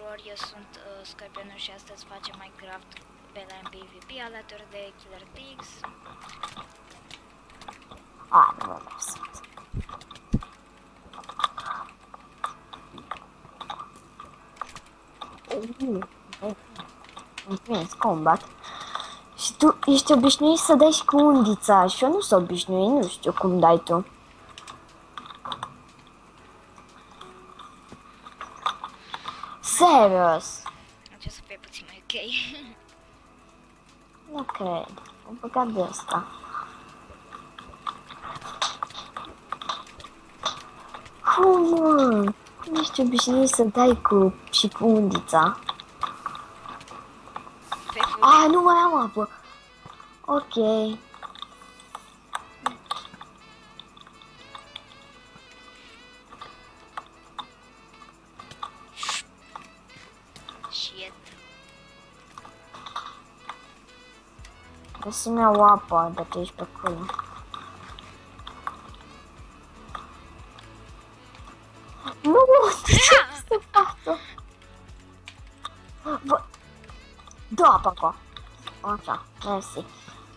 tuturor, eu sunt Scorpionul și astăzi facem Minecraft pe la PvP alături de Killer Pigs. Nu mă las. Mulțumesc, combat. Și tu ești obișnuit să dai și cu undița și eu nu sunt obișnuit, nu știu cum dai tu. Serios? Trebuie să fie puțin mai ok. Nu cred. Am băgat de asta. Cum, mă? Nu ești obișnuit să dai și cu undița? Pe fund. Nu mai am apă. Ok. Shit. Trebuie să-mi iau apă de pe aici pe acolo. Nu, de ce să fac? Bă, dă apă acolo. Așa, mersi.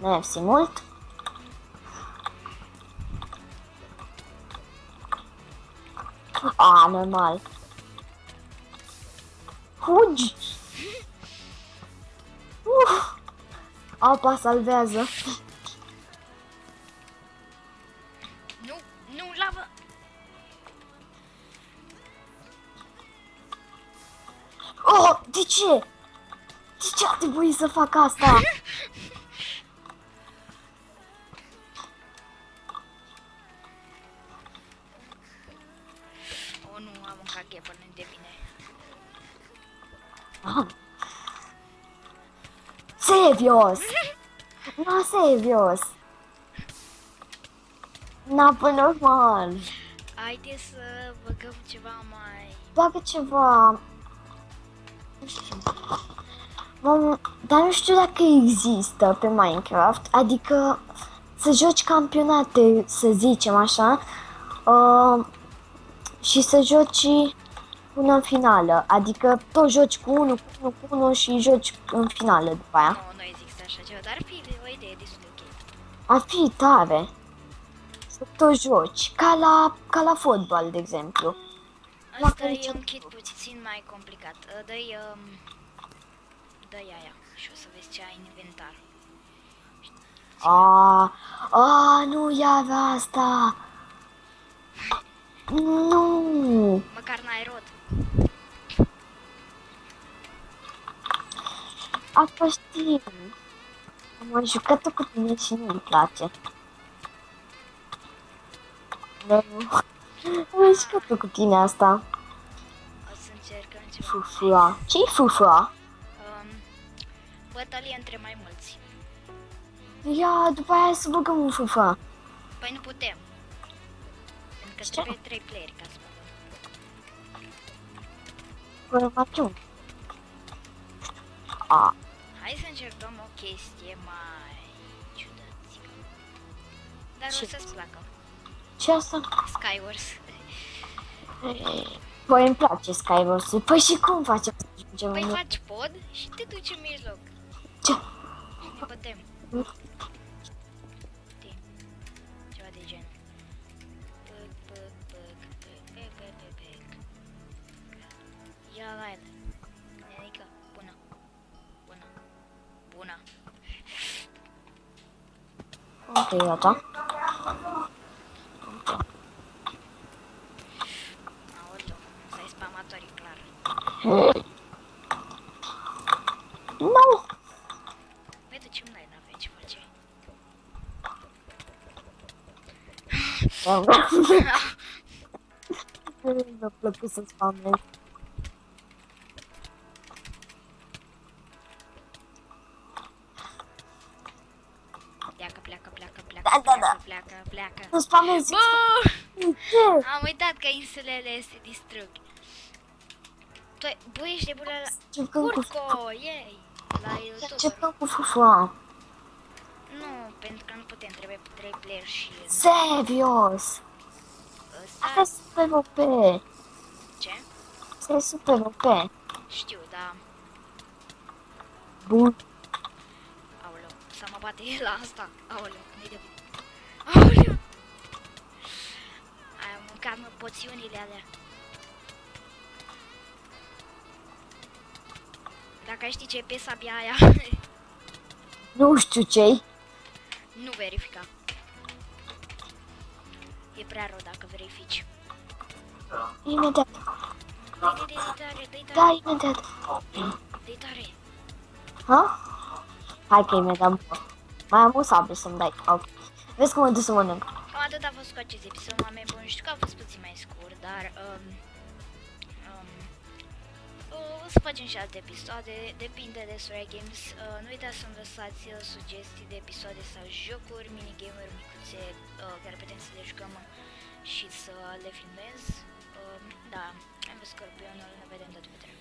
Mersi mult. Normal. Fugi! Apa salvează. Nu, nu, lavă! De ce? De ce a trebuit să fac asta? Nu, am mâncat ghepă, nu de bine. Serios! Nu, serios! N-apă normal! Haideți să băgăm ceva mai... Bagă ceva... Nu știu. Dar nu știu dacă există pe Minecraft, adică să joci campionate, să zicem așa, și să joci până în finală, adică tot joci cu 1, cu 1 și joci în finală după aia. Nu există așa ceva, dar ar fi o idee destul de ok. Ar fi tare să tot joci, ca la fotbal, de exemplu. Asta e un kit puțin mai complicat. Dă-i aia și o să vezi ce ai în inventar. Nu iar asta. Nu. Măcar n-ai rod. Asta știu. Am mai jucat-o cu tine și nu-mi place. Nu. Am mai jucat-o cu tine asta. O să încercăm ceva. Fufua. Ce-i fufua? Bătălie între mai mulți. Ia, după aia să băgăm un fufua. Păi nu putem. Pentru că Ce? trebuie 3 playeri ca să băgăm. Fără facem. Hai să încercăm o chestie mai ciudățică. Dar Ce? o să-ți placă. Ce asta? Skywars. Păi îmi place Skywars. Păi și cum facem să ajungem Păi în... faci pod și te duci în mijloc. Ce? Ne bătem. Ceva de gen. Păc. Ia la ele. Nenică, bună. Bună. Ok, gata. Aoleu, să-i spamatorii, clar. Nu! Băi, ducem la el, n-avea ce face. Mi-a plăcut să spamez. Pleacă. Nu spamez. Ce? Am uitat că insulele se distrug. Bă, ești de bună la... Începem cu Curco, yay! La YouTuber. Începem cu fufua. Nu, pentru că nu putem, trebuie 3 player și... Serios. Asta e super OP. Ce? Asta e super OP. Știu, da. Bun. Aoleu, să mă bate la asta. Aoleu, nu-i de bun. Aoleu! Am mâncat, mă, poțiunile alea. Dacă ai ști ce e pe sabia aia, Nu știu ce-i. nu verifica. E prea rău dacă verifici. Imediat. Dă-i tare, dă-i Da, tare, imediat. dă-i tare. Ha? Hai că imediat. Mai am un sablu să-mi dai. Ok. Vezi cum mă duc să mănânc. Cam atât a fost cu acest episod, oameni buni. Știu că a fost puțin mai scurt, dar o să facem și alte episoade, depinde de Soraya Games. Nu uitați să-mi lăsați sugestii de episoade sau jocuri, minigame-uri micuțe care putem să le jucăm și să le filmez. Da, am văzut Scorpionul, ne vedem data viitoare.